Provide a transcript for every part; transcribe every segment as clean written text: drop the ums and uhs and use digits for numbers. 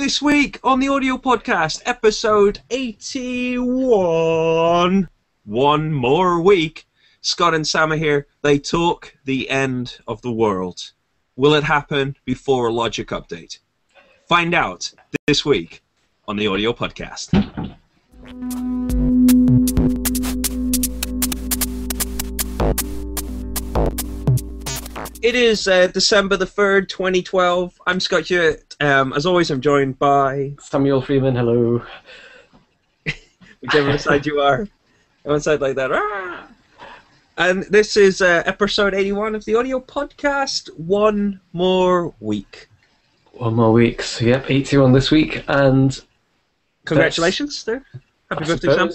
This week on the audio podcast, episode 81. One more week. Scott and Sam are here. They talk the end of the world. Will it happen before a Logic update? Find out this week on the audio podcast. It is December the 3rd, 2012. I'm Scott Hewitt. As always, I'm joined by... Samuel Freeman, hello. Whichever side you are. One side like that. Ah! And this is episode 81 of the audio podcast. One more week. One more week. So, yep, 81 this week. And congratulations there. Happy birthday, Sam.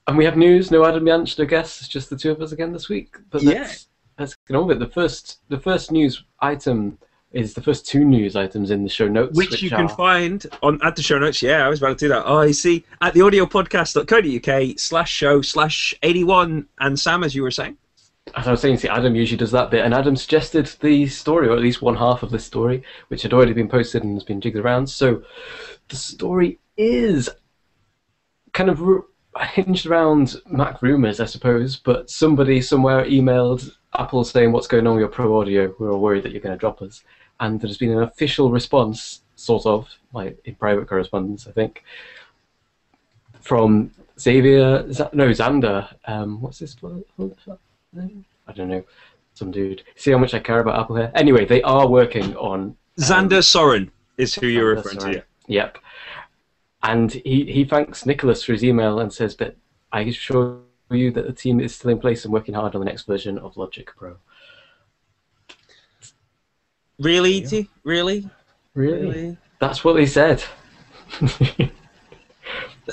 And we have news. No Adam Yanch, no guests. It's just the two of us again this week. But let's get on with it. The first news item is the first two news items in the show notes, which you can find at the show notes. Yeah, I was about to do that. Oh, I see. At theaudiopodcast.co.uk/show/81. And Sam, as you were saying? As I was saying, see, Adam usually does that bit, and Adam suggested the story, or at least one half of the story, which had already been posted and has been jigged around. So the story is kind of hinged around Mac rumors, I suppose, but somebody somewhere emailed Apple saying, what's going on with your Pro Audio? We're all worried that you're going to drop us. And there's been an official response, sort of, like in private correspondence, I think, from Xander. What's this? I don't know. Some dude. See how much I care about Apple here? Anyway, they are working on... Xander Soren is who you're referring to. Yep. And he thanks Nicholas for his email and says that I assure you that the team is still in place and working hard on the next version of Logic Pro. Really, yeah. Really? That's what they said.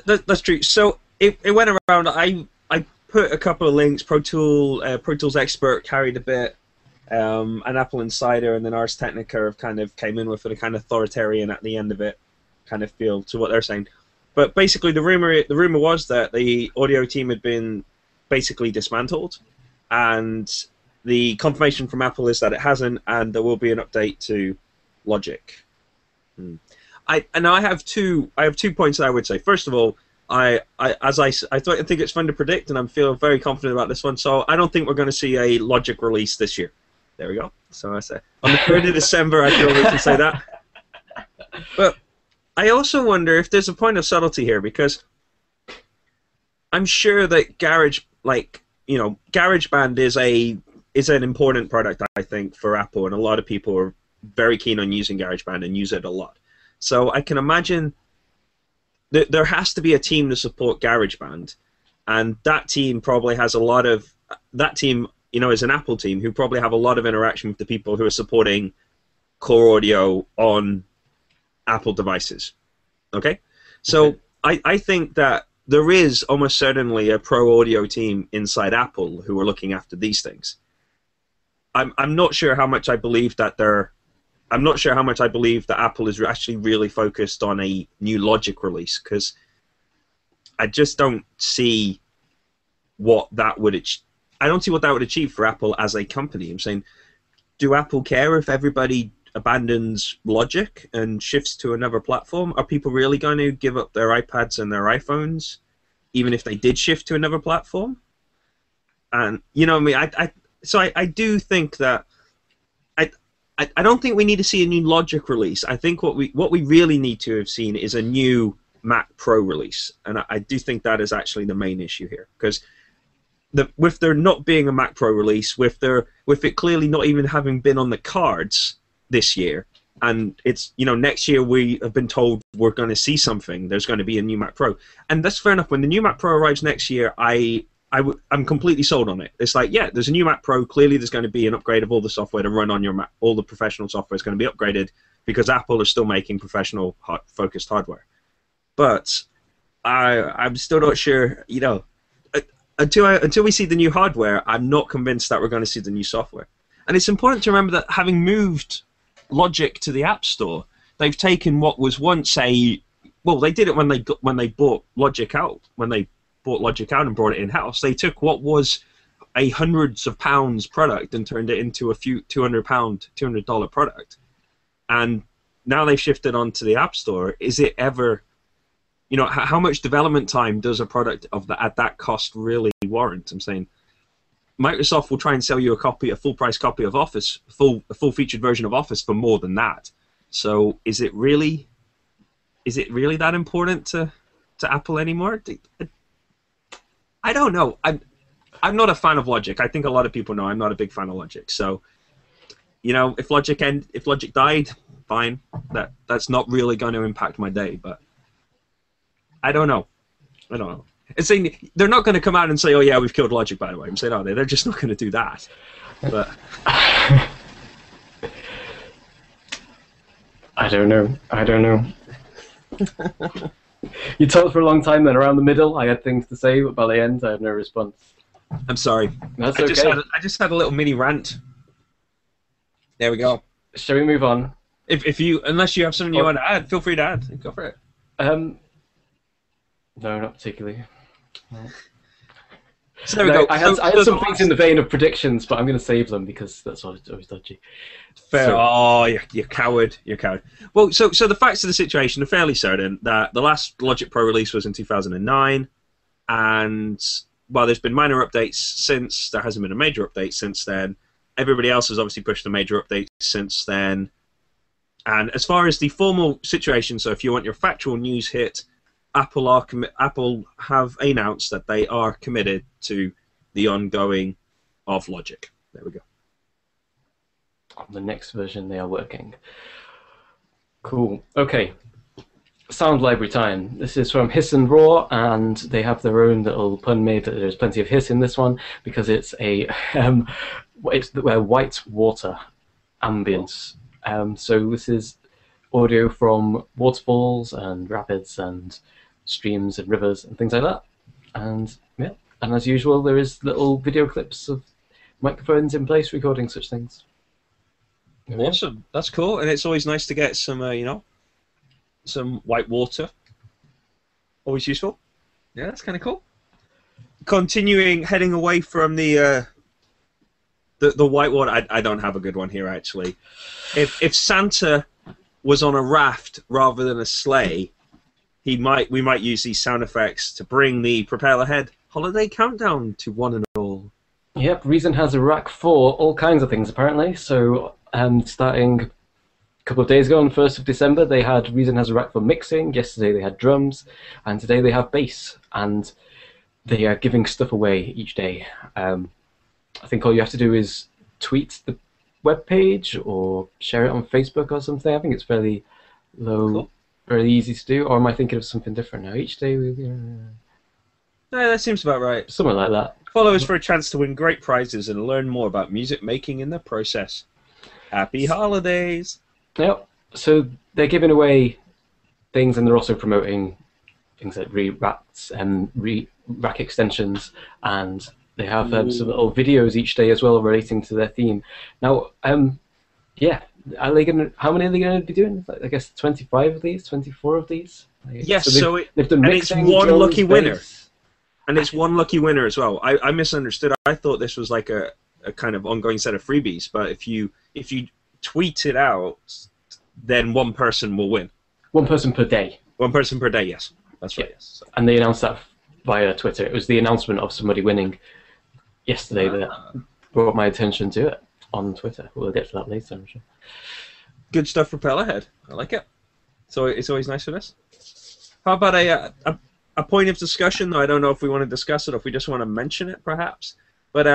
That's true. So it went around. I put a couple of links. Pro Tools Expert carried a bit. An Apple Insider and then Ars Technica have kind of came in with a kind of authoritarian at the end of it kind of feel to what they're saying. But basically the rumor was that the audio team had been basically dismantled, and the confirmation from Apple is that it hasn't, and there will be an update to Logic. I have two points that I would say. First of all, I think it's fun to predict, and I'm feeling very confident about this one. So I don't think we're going to see a Logic release this year. There we go. So I say on the 3rd of December, I feel we can say that. But I also wonder if there's a point of subtlety here, because I'm sure that GarageBand is an important product, I think, for Apple, and a lot of people are very keen on using GarageBand and is a lot. So I can imagine that there has to be a team to support GarageBand, and that team probably has is an Apple team who probably have a lot of interaction with the people who are supporting core audio on Apple devices. Okay? So I think that there is almost certainly a pro audio team inside Apple who are looking after these things. I'm not sure how much I believe that Apple is actually really focused on a new Logic release, because I just don't see what that would achieve for Apple as a company. I'm saying, do Apple care if everybody abandons Logic and shifts to another platform? Are people really going to give up their iPads and their iPhones, even if they did shift to another platform? And you know what I mean? I do think that I don't think we need to see a new Logic release. I think what we really need to have seen is a new Mac Pro release, and I do think that is actually the main issue here, because with there not being a Mac Pro release, with it clearly not even having been on the cards this year, and it's next year we have been told we're going to see something. There's going to be a new Mac Pro, and that's fair enough. When the new Mac Pro arrives next year, I'm completely sold on it. It's like, yeah, there's a new Mac Pro. Clearly, there's going to be an upgrade of all the software to run on your Mac. All the professional software is going to be upgraded because Apple is still making professional focused hardware. But I'm still not sure. Until we see the new hardware, I'm not convinced that we're going to see the new software. And it's important to remember that having moved Logic to the App Store, they've taken what was once they did it when they bought Logic out, and brought it in-house. They took what was a hundreds of pounds product and turned it into a few $200 product. And now they've shifted onto the App Store. Is it ever, you know, how much development time does a product of that at that cost really warrant? I'm saying Microsoft will try and sell you a full price copy of Office, a full featured version of Office for more than that. So is it really that important to Apple anymore? I don't know. I'm not a fan of Logic. I think a lot of people know I'm not a big fan of Logic. So, you know, if Logic died, fine. That's not really going to impact my day. But I don't know. It's saying they're not going to come out and say, "Oh yeah, we've killed Logic." By the way, I'm saying, "Oh, they're just not going to do that." But I don't know. You talked for a long time, then around the middle I had things to say, but by the end I had no response. I'm sorry. That's I okay. I just had a little mini rant. There we go. Shall we move on? Unless you have something you want to add, feel free to add. Go for it. No, not particularly. So there we go. I had some things in the vein of predictions, but I'm going to save them because that's always dodgy. Fair. So, oh, you're coward. You're coward. Well, so the facts of the situation are fairly certain that the last Logic Pro release was in 2009, and while there's been minor updates since, there hasn't been a major update since then. Everybody else has obviously pushed a major update since then. And as far as the formal situation, so if you want your factual news hit, Apple have announced that they are committed to the ongoing of Logic. There we go. On the next version they are working. Cool. Okay. Sound library time. This is from Hiss and Roar, and they have their own little pun made that there's plenty of hiss in this one because it's a white water ambience. So this is audio from waterfalls and rapids and streams and rivers and things like that. And yeah, and as usual, there is little video clips of microphones in place recording such things. Awesome, that's cool, and it's always nice to get some, some white water. Always useful. Yeah, that's kind of cool. Continuing, heading away from the white water. I don't have a good one here actually. If Santa was on a raft rather than a sleigh, we might use these sound effects to bring the Propel Ahead holiday countdown to one and all. Yep, Reason has a rack for all kinds of things apparently. So starting a couple of days ago on the 1st of December, they had Reason has a rack for mixing. Yesterday they had drums, and today they have bass. And they are giving stuff away each day. I think all you have to do is tweet the webpage or share it on Facebook or something. I think it's fairly low. Cool. Very easy to do, or am I thinking of something different now? Each day we... No, that seems about right. Something like that. Follow us for a chance to win great prizes and learn more about music making in the process. Happy holidays! Yep. So they're giving away things, and they're also promoting things like racks and rack extensions, and they have some little videos each day as well relating to their theme. Now, yeah. Are they gonna? How many are they going to be doing? I guess 25 of these, 24 of these. Yes, they've done mixing, it's one lucky winner, bass. And it's one lucky winner as well. I misunderstood. I thought this was like a kind of ongoing set of freebies, but if you tweet it out, then one person will win. One person per day. One person per day. Yes, that's right. Yeah. Yes. So. And they announced that via Twitter. It was the announcement of somebody winning yesterday that brought my attention to it on Twitter. We'll get to that later, I'm sure. Good stuff for Propel Ahead. I like it. So it's always nice for this. How about a point of discussion, though? I don't know if we want to discuss it or if we just want to mention it, perhaps. But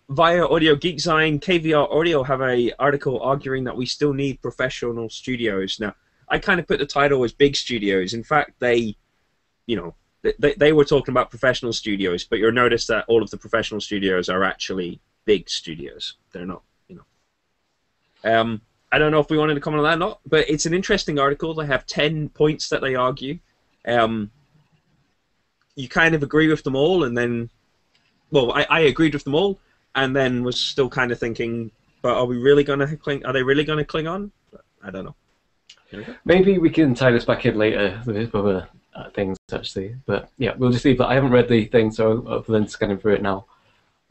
via Audio Geekzine, KVR Audio have an article arguing that we still need professional studios. Now, I kind of put the title as big studios. In fact, they were talking about professional studios, but you'll notice that all of the professional studios are actually big studios. They're not, I don't know if we wanted to comment on that or not, but it's an interesting article. They have 10 points that they argue. You kind of agree with them all, and then, well, I agreed with them all, and then was still kind of thinking, but are we really going to cling? Are they really going to cling on? I don't know. Maybe we can tie this back in later with other things, actually. But yeah, we'll just leave that. I haven't read the thing, so other than scanning through it now.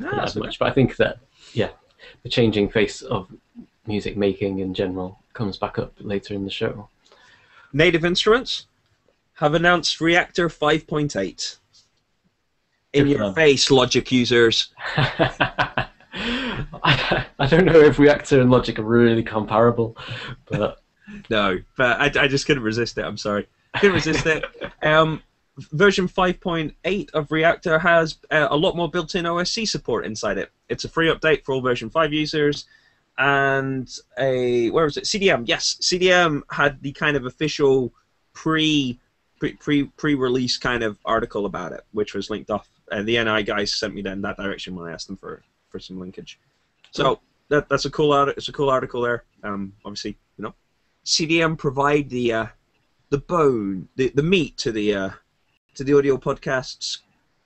Ah, as so much. But I think that, yeah, the changing face of music making in general comes back up later in the show. Native Instruments have announced Reactor 5.8. In Good for your them. face, Logic users. I don't know if Reactor and Logic are really comparable, but No, but I just couldn't resist it. I'm sorry. Couldn't resist it. Um, version 5.8 of Reactor has a lot more built-in OSC support inside it. It's a free update for all version 5 users. And where was it? CDM. Yes, CDM had the kind of official pre-release kind of article about it, which was linked off. The NI guys sent me then that direction when I asked them for some linkage. So that's a cool it's a cool article there. Obviously, CDM provide the bone, the meat to the audio podcast's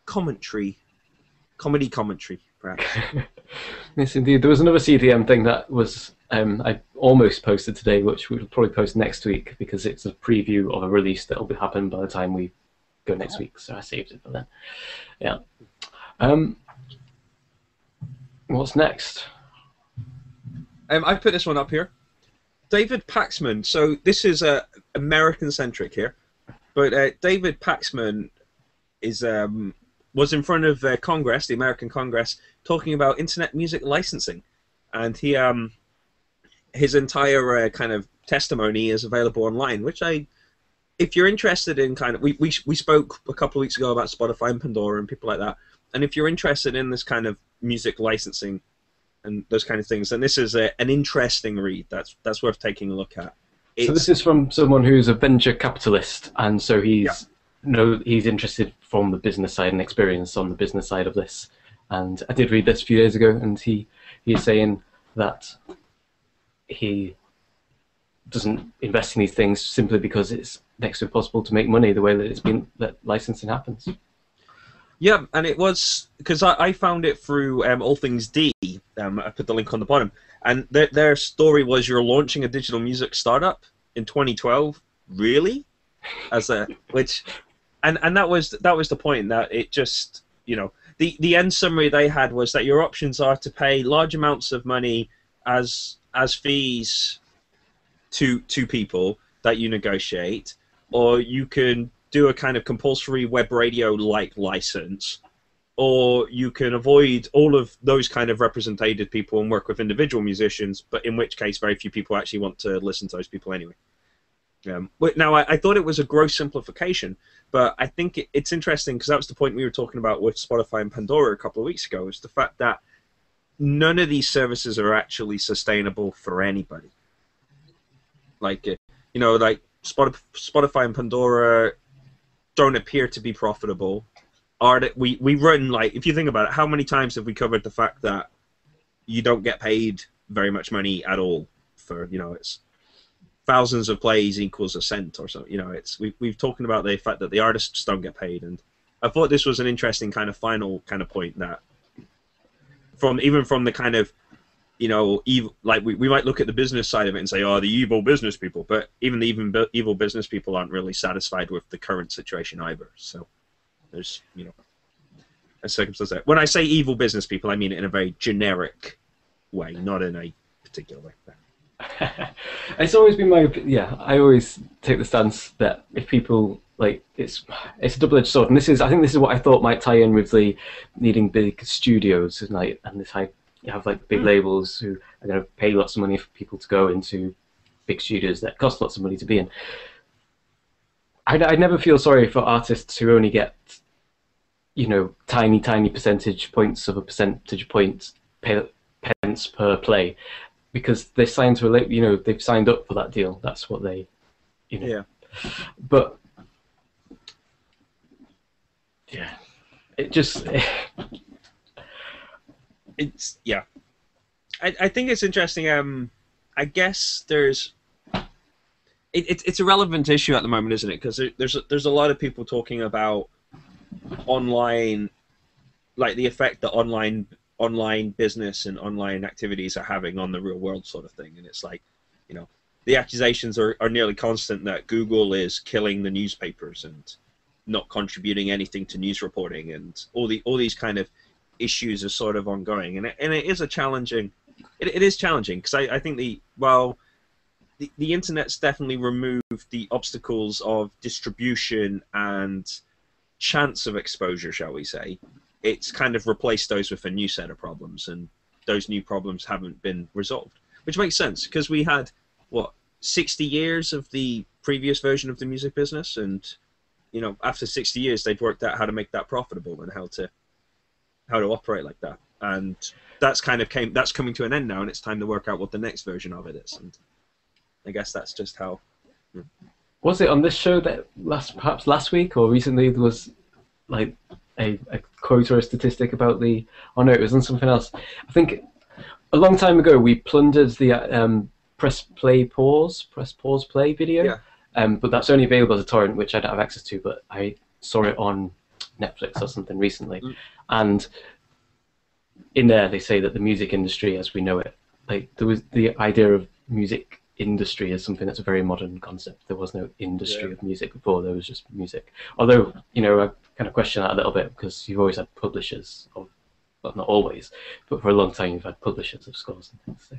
commentary, comedy commentary, perhaps. yes, indeed. There was another CDM thing that was I almost posted today, which we'll probably post next week because it's a preview of a release that will happen by the time we go next week. So I saved it for then. Yeah. What's next? I've put this one up here. David Paxman. So this is American-centric here, but David Paxman is was in front of Congress, the American Congress, talking about internet music licensing, and he his entire kind of testimony is available online. Which if you're interested in kind of, we spoke a couple of weeks ago about Spotify and Pandora and people like that, and if you're interested in this kind of music licensing and those kind of things, then this is an interesting read. That's worth taking a look at. So this is from someone who's a venture capitalist, and so he's he's interested from the business side and experience on the business side of this. And I did read this a few days ago, and he's saying that he doesn't invest in these things simply because it's next to impossible to make money the way that licensing happens. Yeah, and it was because I found it through All Things D. I put the link on the bottom, and their story was you're launching a digital music startup in 2012. Really, and that was the point, that it just the end summary they had was that your options are to pay large amounts of money as fees to people that you negotiate, or you can do a kind of compulsory web radio-like license, or you can avoid all of those kind of represented people and work with individual musicians, but in which case very few people actually want to listen to those people anyway. Now, I thought it was a gross simplification, but I think it's interesting because that was the point we were talking about with Spotify and Pandora a couple of weeks ago, is the fact that none of these services are actually sustainable for anybody. Like, like Spotify and Pandora don't appear to be profitable. We run, like, if you think about it, how many times have we covered the fact that you don't get paid very much money at all for, it's thousands of plays equals a cent or so. We've talking about the fact that the artists don't get paid, and I thought this was an interesting kind of final kind of point that from the kind of evil, like we might look at the business side of it and say, oh, the evil business people, but even the evil business people aren't really satisfied with the current situation either. So there's a circumstance there. When I say evil business people, I mean it in a very generic way, not in a particular way. It's always been I always take the stance that if people it's a double-edged sword, and I think this is what I thought might tie in with the needing big studios and this you have big labels who are going to pay lots of money for people to go into big studios that cost lots of money to be in. I never feel sorry for artists who only get tiny percentage points of a percentage point pence per play, because they signed to a they've signed up for that deal. That's what they Yeah. But yeah, it just it's I think it's interesting. I guess it's a relevant issue at the moment, isn't it? Because there's a lot of people talking about online, like the effect that online business and online activities are having on the real world sort of thing. And it's like, the accusations are nearly constant that Google is killing the newspapers and not contributing anything to news reporting, and all these kind of issues are sort of ongoing, and it is a challenging. It is challenging because I think the internet's definitely removed the obstacles of distribution and chance of exposure, shall we say. It's kind of replaced those with a new set of problems, and those new problems haven't been resolved, which makes sense because we had what 60 years of the previous version of the music business, and after 60 years they'd worked out how to make that profitable and how to operate like that, and that's coming to an end now, and it's time to work out what the next version of it is. And I guess that's just how. Was it on this show that perhaps last week or recently there was like a quote or a statistic about the? Oh no, it was on something else. I think a long time ago we plundered the press pause play video. Yeah. But that's only available as a torrent, which I don't have access to. But I saw it on Netflix or something recently, and in there they say that the music industry, as we know it, like there was the idea of music industry as something that's a very modern concept. There was no industry of music before. There was just music. Although I kind of question that a little bit because you've always had publishers, well, not always, but for a long time you've had publishers of scores and things. So.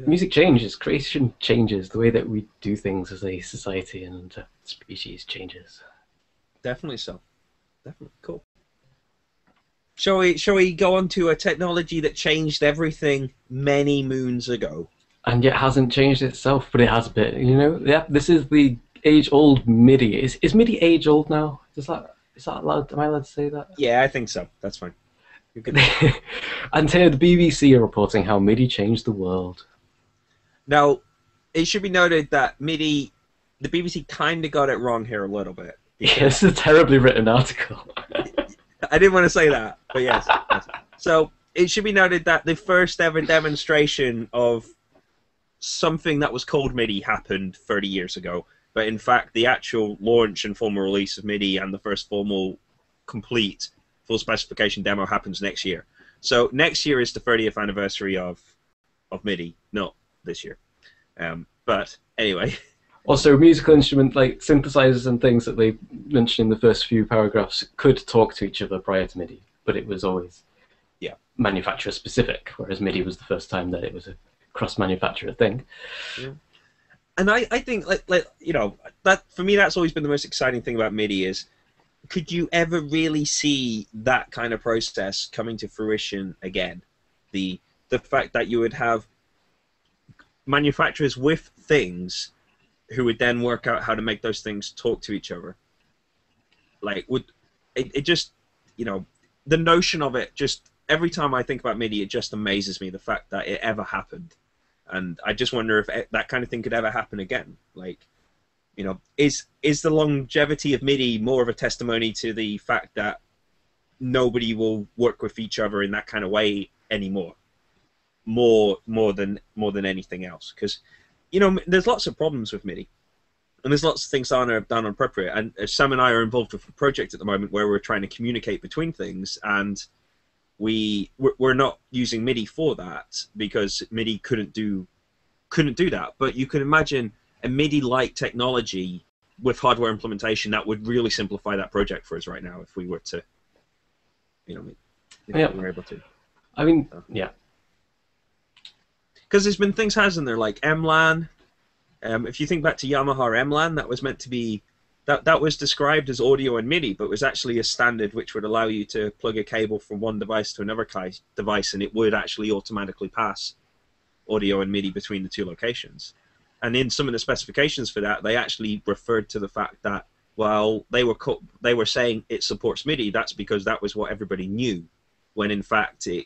Music changes, creation changes, the way that we do things as a society and species changes. Definitely so. Definitely. Cool. Shall we go on to a technology that changed everything many moons ago? And yet hasn't changed itself, but it has a bit, Yeah, this is the age-old MIDI. Is MIDI age-old now? Is that allowed? Am I allowed to say that? Yeah, I think so. That's fine. You can. And here the BBC are reporting how MIDI changed the world. Now, it should be noted that the BBC kind of got it wrong here a little bit. Yeah, it's a terribly written article. I didn't want to say that, but yes. So it should be noted that the first ever demonstration of something that was called MIDI happened 30 years ago, but in fact the actual launch and formal release of MIDI and the first formal complete full specification demo happens next year. So next year is the 30th anniversary of MIDI, not this year. But anyway. Also, musical instrument like synthesizers and things that they mentioned in the first few paragraphs could talk to each other prior to MIDI, but it was always manufacturer specific, whereas MIDI was the first time that it was a cross-manufacturer thing. Yeah. And I think that for me that's always been the most exciting thing about MIDI is, could you ever really see that kind of process coming to fruition again? The fact that you would have manufacturers with things who would then work out how to make those things talk to each other. Like, it just, the notion of it, just every time I think about MIDI, it just amazes me, the fact that it ever happened. And I just wonder if that kind of thing could ever happen again. Like, is the longevity of MIDI more of a testimony to the fact that nobody will work with each other in that kind of way anymore? More than anything else, because there's lots of problems with MIDI, and there's lots of things that are done inappropriate. And Sam and I are involved with a project at the moment where we're trying to communicate between things, and we're not using MIDI for that because MIDI couldn't do that. But you can imagine a MIDI-like technology with hardware implementation that would really simplify that project for us right now if we were to, we were able to. I mean, yeah. Because there's been things, hasn't there, like MLAN. If you think back to Yamaha MLAN, that was meant to be, that was described as audio and MIDI, but was actually a standard which would allow you to plug a cable from one device to another device, and it would actually automatically pass audio and MIDI between the two locations. And in some of the specifications for that, they actually referred to the fact that, well, they were saying it supports MIDI. That's because that was what everybody knew, when in fact it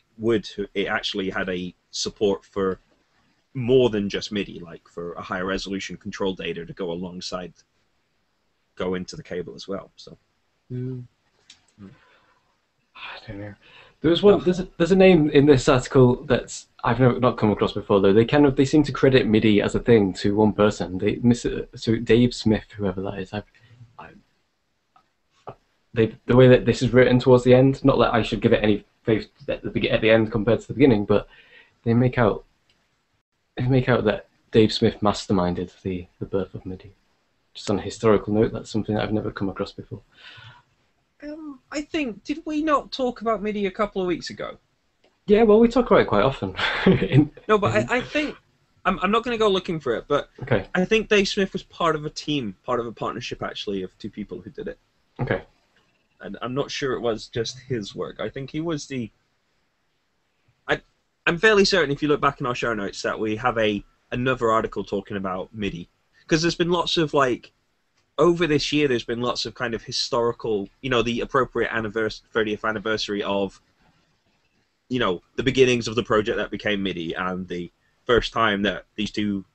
actually had a support for more than just MIDI, like for a higher resolution control data to go into the cable as well. So I don't know. There's a name in this article that's I've not come across before though. They seem to credit MIDI as a thing to one person. So Dave Smith, whoever that is. The way that this is written towards the end, not that I should give it any faith at the end compared to the beginning, but they make out that Dave Smith masterminded the birth of MIDI. Just on a historical note, that's something that I've never come across before. I think, did we not talk about MIDI a couple of weeks ago? Yeah, well, we talk about it quite often. No, but I think I'm not going to go looking for it, but Okay. I think Dave Smith was part of a team, part of a partnership actually of two people who did it. Okay. And I'm not sure it was just his work. I think he was the. I'm fairly certain if you look back in our show notes that we have another article talking about MIDI, because there's been lots of over this year there's been lots of kind of historical, the appropriate 30th anniversary of the beginnings of the project that became MIDI, and the first time that these two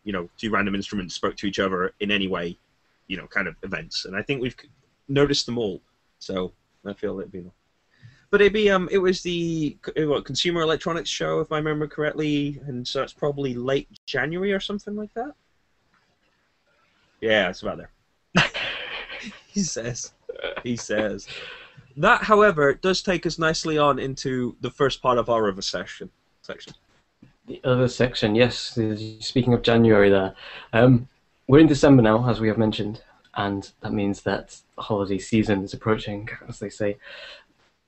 random instruments spoke to each other in any way, kind of events. And I think we've noticed them all. So I feel it'd be. But it was the Consumer Electronics Show, if I remember correctly, and so it's probably late January or something like that. Yeah, it's about there. He says. That, however, does take us nicely on into the first part of our other section. The other section, yes. Speaking of January there. We're in December now, as we have mentioned, and that means that the holiday season is approaching, as they say.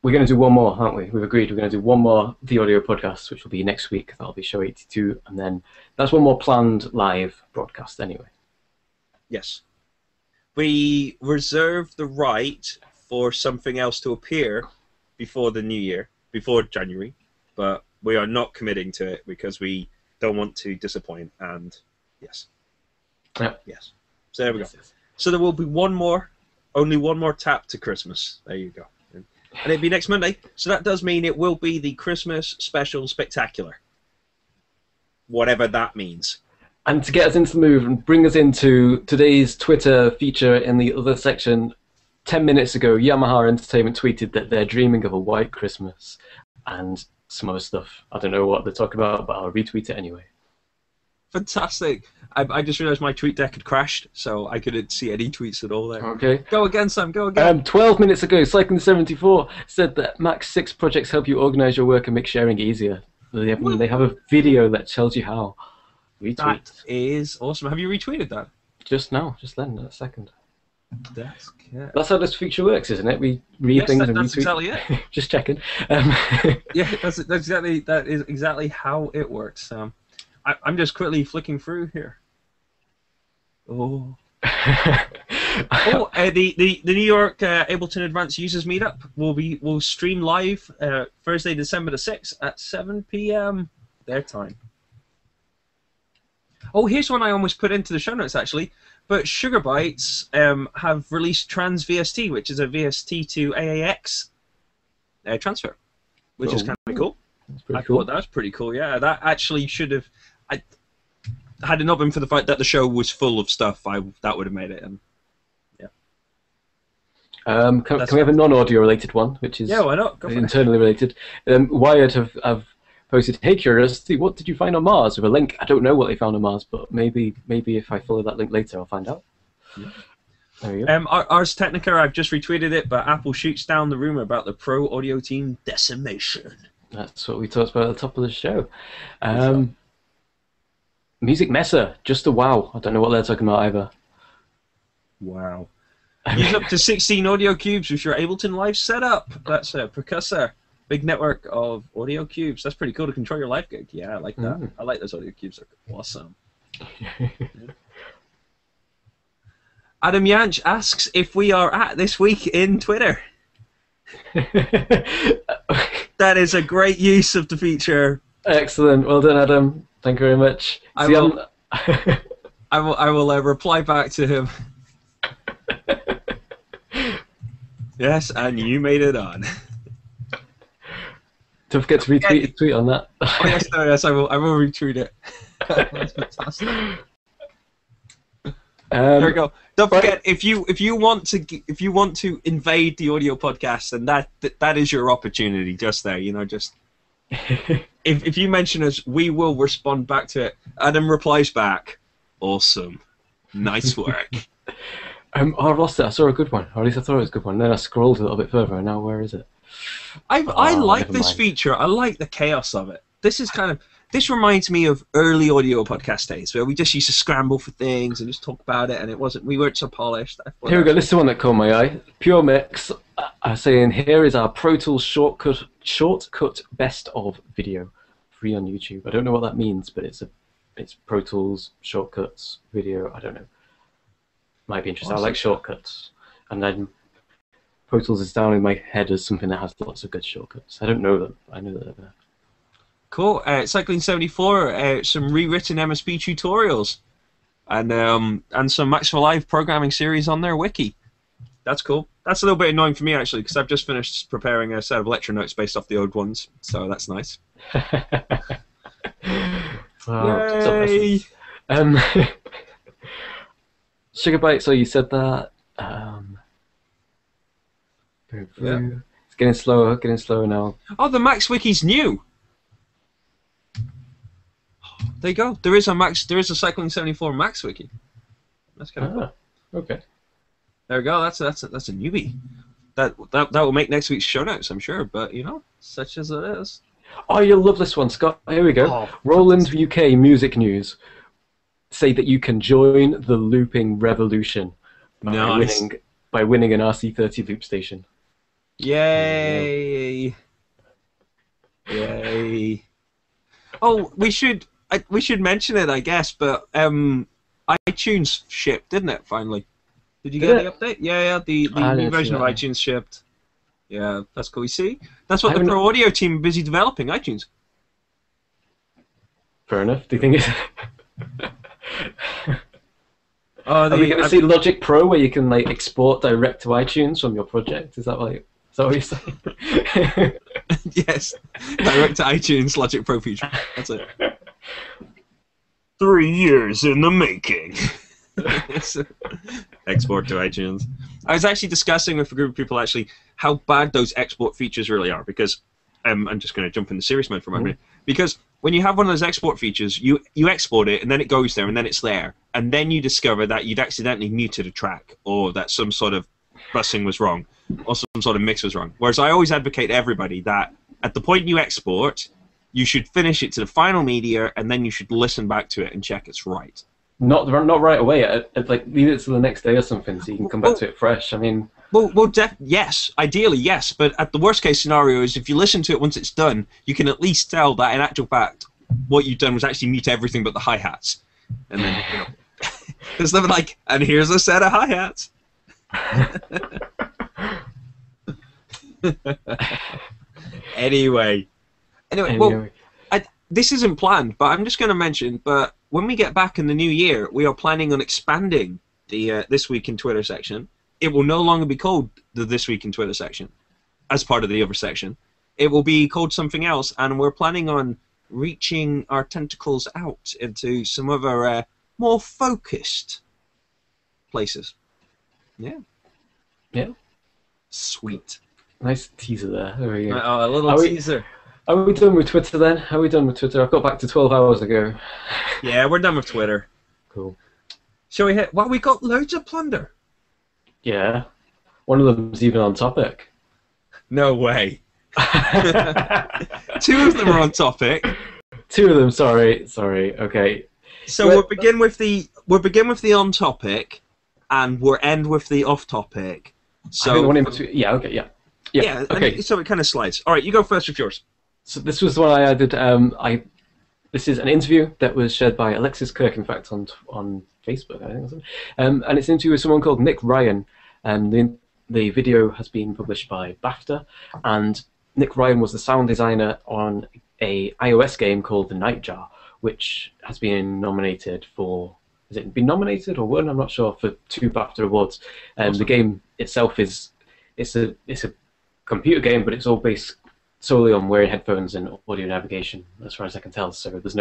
We're going to do one more, aren't we? We've agreed we're going to do one more The Audio podcast, which will be next week. That'll be show 82, and then that's one more planned live broadcast anyway. Yes. We reserve the right for something else to appear before the new year, before January, but we are not committing to it because we don't want to disappoint, and yes. Yeah. Yes. So there we go. So there will be only one more tap to Christmas. There you go. And it'll be next Monday, so that does mean it will be the Christmas Special Spectacular. Whatever that means. And to get us into the move and bring us into today's Twitter feature in the other section, 10 minutes ago, Yamaha Entertainment tweeted that they're dreaming of a white Christmas and some other stuff. I don't know what they're talking about, but I'll retweet it anyway. Fantastic. I just realised my tweet deck had crashed, so I couldn't see any tweets at all there. Okay. Go again, Sam, go again. 12 minutes ago, Cycling74 said that Max 6 projects help you organise your work and make sharing easier. They have a video that tells you how. Retweet. That is awesome. Have you retweeted that? Just now, just then, in a second. That's how this feature works, isn't it? We read things and that's retweet. Exactly it. Just checking. Yeah, that is exactly how it works. I'm just quickly flicking through here. Oh. The New York Ableton Advanced Users Meetup will stream live Thursday, December the 6th at 7 p.m. their time. Oh, here's one I almost put into the show notes actually. But Sugar Bytes have released Trans VST, which is a VST to AAX transfer, which is kind of cool. I thought that was pretty cool. Yeah, that actually should have. Had it not been for the fact that the show was full of stuff, that would have made it. Yeah. Can we have a non-audio related one, which is why not? Go for internally related? Wired have posted, "Hey, Curiosity, what did you find on Mars?" with a link. I don't know what they found on Mars, but maybe if I follow that link later, I'll find out. Yeah. There you go. Ars Technica, I've just retweeted it, but Apple shoots down the rumor about the Pro Audio Team decimation. That's what we talked about at the top of the show. Music Messer, just a wow. I don't know what they're talking about either. Wow. Use up to 16 audio cubes with your Ableton Live setup. That's a Percussor. Big network of audio cubes. That's pretty cool to control your live gig. Yeah, I like that. I like those audio cubes. They're awesome. Adam Yanch asks if we are at This Week in Twitter. That is a great use of the feature. Excellent. Well done, Adam. Thank you very much. I will reply back to him. Yes, and you made it on. Don't forget to retweet on that. Oh, yes, I will retweet it. That's fantastic. There we go. Don't forget, if you want to invade the audio podcast, then that is your opportunity. Just there, just. If you mention us, we will respond back to it. Adam replies back, "Awesome, nice work." I lost it. I saw a good one, or at least I thought it was a good one. Then I scrolled a little bit further, and now where is it? I like this feature. I like the chaos of it. This is kind of this reminds me of early audio podcast days where we just used to scramble for things and just talk about it, and we weren't so polished. Here we go. This is the one that caught my eye. Pure Mix are saying here is our Pro Tools shortcut best of video, free on YouTube. I don't know what that means, but it's Pro Tools shortcuts video. I don't know. Might be interesting. I like shortcuts, and then Pro Tools is down in my head as something that has lots of good shortcuts. I don't know them. I know that they're there. Cool. Cycling 74, some rewritten MSP tutorials, and some Max for Live programming series on their wiki. That's cool. That's a little bit annoying for me actually, because I've just finished preparing a set of lecture notes based off the old ones, so that's nice. Yay! Sugarbyte. So you said that. Going through. Yeah. It's getting slower now. Oh, the Max wiki's new. There you go. There is a Cycling 74 Max wiki. That's kind of cool. Okay. There we go. That's a newbie. That will make next week's show notes, I'm sure. But you know, such as it is. Oh, you'll love this one, Scott. Here we go. Oh, Roland UK Music News say that you can join the looping revolution by winning an RC30 loop station. Yay! Yay! Oh, we should mention it, I guess. But iTunes shipped, didn't it? Finally, did you get the update? Yeah. The new version of iTunes shipped. Yeah, that's cool. You see, that's what the Pro Audio team are busy developing. iTunes. Fair enough. Do you think it's? Are we going to see Logic Pro where you can like export direct to iTunes from your project? Is that what you're saying? Yes, direct to iTunes Logic Pro feature. That's it. 3 years in the making. Export to iTunes. I was actually discussing with a group of people actually how bad those export features really are, because I'm just going to jump into serious mode for a minute. Because when you have one of those export features, you export it and then it goes there and then it's there, and then you discover that you'd accidentally muted a track, or that some sort of busing was wrong, or some sort of mix was wrong. Whereas I always advocate to everybody that at the point you export, you should finish it to the final media and then you should listen back to it and check it's right. Not right away. Like leave it to the next day or something, so you can come back to it fresh. I mean, yes, ideally yes, but at the worst case scenario is if you listen to it once it's done, you can at least tell that in actual fact what you've done was actually mute everything but the hi hats, and then you know, there's nothing like, and here's a set of hi hats. Anyway, well, this isn't planned, but I'm just going to mention. But when we get back in the new year, we are planning on expanding the This Week in Twitter section. It will no longer be called the This Week in Twitter section as part of the other section. It will be called something else, and we're planning on reaching our tentacles out into some other more focused places. Yeah. Sweet. Nice teaser there. There we go. Oh, a little teaser. Are we done with Twitter then? Are we done with Twitter? I've got back to 12 hours ago. Yeah, we're done with Twitter. Cool. Shall we hit? Well, we got loads of Plunder. Yeah. One of them's even on topic. No way. 2 of them are on topic. 2 of them, sorry. Okay. So we'll begin with the on topic, and we'll end with the off topic. So I think the one in between. Yeah. Okay. Yeah. Okay. So it kind of slides. All right, you go first with yours. So this was the one I added. This is an interview that was shared by Alexis Kirk, in fact, on Facebook, I think. And it's an interview with someone called Nick Ryan. And the video has been published by BAFTA. And Nick Ryan was the sound designer on a iOS game called The Nightjar, which has been nominated for. Has it been nominated or won? I'm not sure, for 2 BAFTA awards. Awesome. The game itself it's a computer game, but it's all based solely on wearing headphones and audio navigation, as far as I can tell. So there's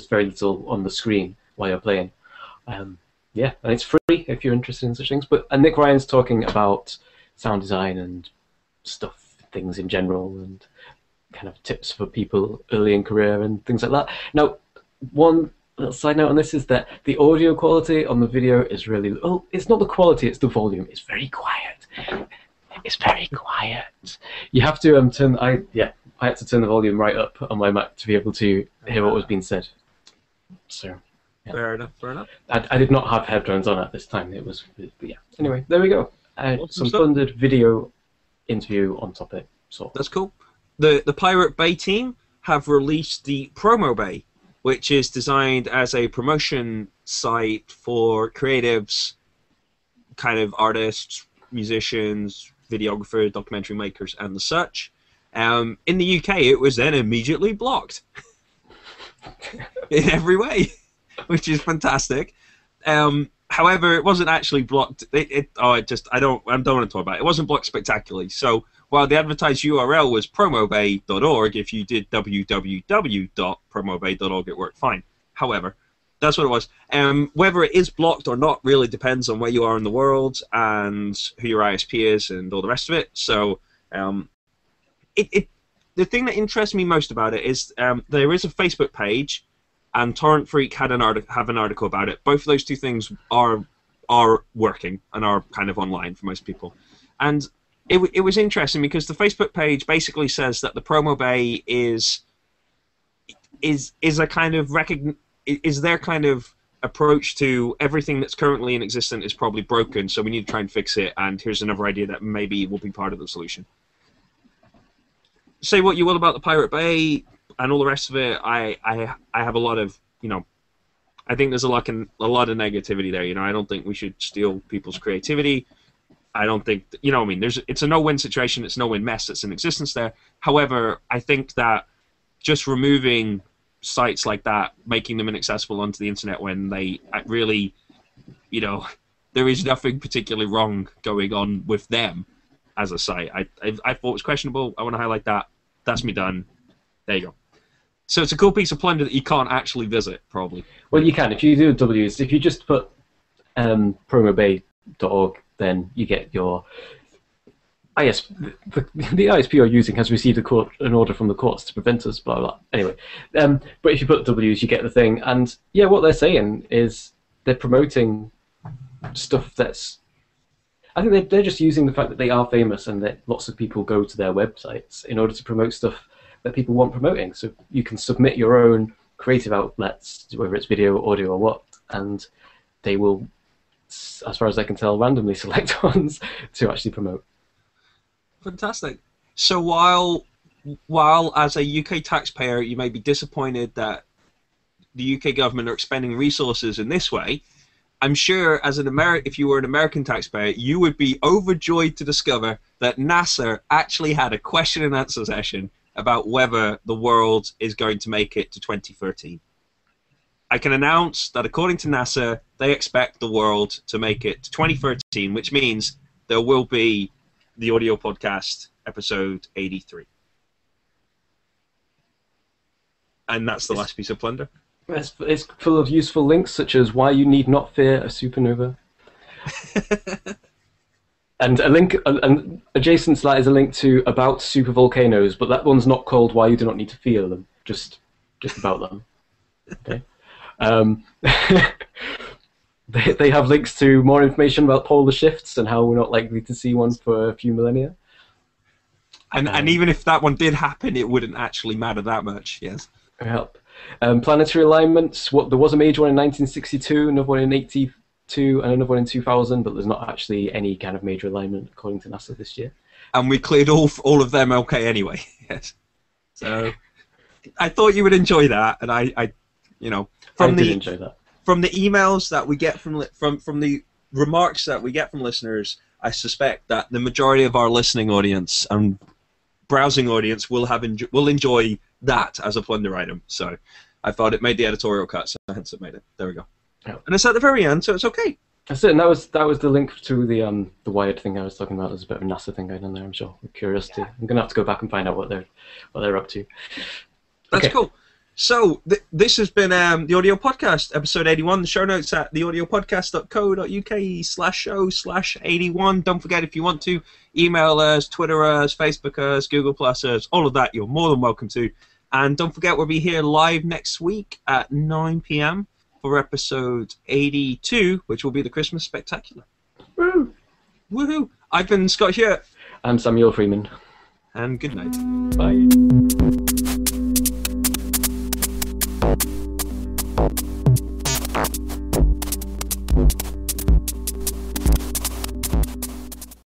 very little on the screen while you're playing. Yeah, and it's free if you're interested in such things. And Nick Ryan's talking about sound design and things in general, and kind of tips for people early in career and things like that. Now, one little side note on this is that the audio quality on the video is really... Oh, it's not the quality, it's the volume. It's very quiet. It's very quiet. You have to turn... I had to turn the volume right up on my Mac to be able to hear what was being said. So, yeah. Fair enough, fair enough. I did not have headphones on at this time. It was, but yeah. Anyway, there we go. Awesome Some stuff. Plundered video interview on topic. So That's cool. The Pirate Bay team have released the Promo Bay, which is designed as a promotion site for creatives, kind of artists, musicians, videographers, documentary makers, and the such. In the UK, it was then immediately blocked in every way, which is fantastic. However, it wasn't actually blocked. I don't want to talk about it. It wasn't blocked spectacularly. So while the advertised URL was promobay.org, if you did www.promobay.org, it worked fine. However, that's what it was. Whether it is blocked or not really depends on where you are in the world and who your ISP is and all the rest of it. So the thing that interests me most about it is there is a Facebook page, and Torrent Freak have an article about it. Both of those two things are working and are kind of online for most people. And it was interesting because the Facebook page basically says that the Promo Bay is a kind of is their kind of approach to everything that's currently in existence is probably broken, so we need to try and fix it, and here's another idea that maybe will be part of the solution. Say what you will about the Pirate Bay and all the rest of it, I have a lot of, I think there's a lot of negativity there. I don't think we should steal people's creativity. I don't think, it's a no-win situation, it's a no-win mess that's in existence there. However, I think that just removing sites like that, making them inaccessible onto the internet when they really, there is nothing particularly wrong going on with them as a site. I thought it was questionable. I want to highlight that. That's me done. There you go. So it's a cool piece of plunder that you can't actually visit, probably. Well, you can. If you do W's, if you just put promobay.org, then you get your... I guess the ISP you're using has received an order from the courts to prevent us, blah, blah. Anyway, but if you put W's, you get the thing. And, yeah, what they're saying is they're promoting stuff that's... I think they're just using the fact that they are famous and that lots of people go to their websites in order to promote stuff that people want promoting. So you can submit your own creative outlets, whether it's video, audio, or what, and they will, as far as I can tell, randomly select ones to actually promote. Fantastic. So while as a UK taxpayer you may be disappointed that the UK government are expending resources in this way, I'm sure as if you were an American taxpayer, you would be overjoyed to discover that NASA actually had a question and answer session about whether the world is going to make it to 2013. I can announce that according to NASA, they expect the world to make it to 2013, which means there will be the audio podcast episode 83. And that's the last piece of plunder. It's full of useful links, such as why you need not fear a supernova. And a link, and adjacent to that is a link to about supervolcanoes, but that one's not called why you do not need to fear them, just about them. Okay. They have links to more information about polar shifts and how we're not likely to see one for a few millennia. And even if that one did happen, it wouldn't actually matter that much. Yes. Help. Planetary alignments. There was a major one in 1962, another one in 1982, and another one in 2000, but there's not actually any kind of major alignment according to NASA this year. And we cleared all of them okay anyway. Yes. So I thought you would enjoy that, and I did enjoy that. From the emails that we get from the remarks that we get from listeners, I suspect that the majority of our listening audience and browsing audience will enjoy that as a plunder item. So I thought it made the editorial cut, so hence it made it. There we go. Yeah. And it's at the very end, so it's okay. That's it. And that was the link to the Wired thing I was talking about. There's a bit of a NASA thing going on there, I'm sure. With curiosity. I'm gonna have to go back and find out what they're up to. That's cool. So this has been the Audio Podcast, episode 81. The show notes at theaudiopodcast.co.uk/show/81. Don't forget, if you want to, email us, Twitter us, Facebook us, Google Plus us, all of that, you're more than welcome to. And don't forget, we'll be here live next week at 9 p.m. for episode 82, which will be the Christmas Spectacular. Woo! Woohoo! I've been Scott Hewitt. I'm Samuel Freeman. and good night. Bye.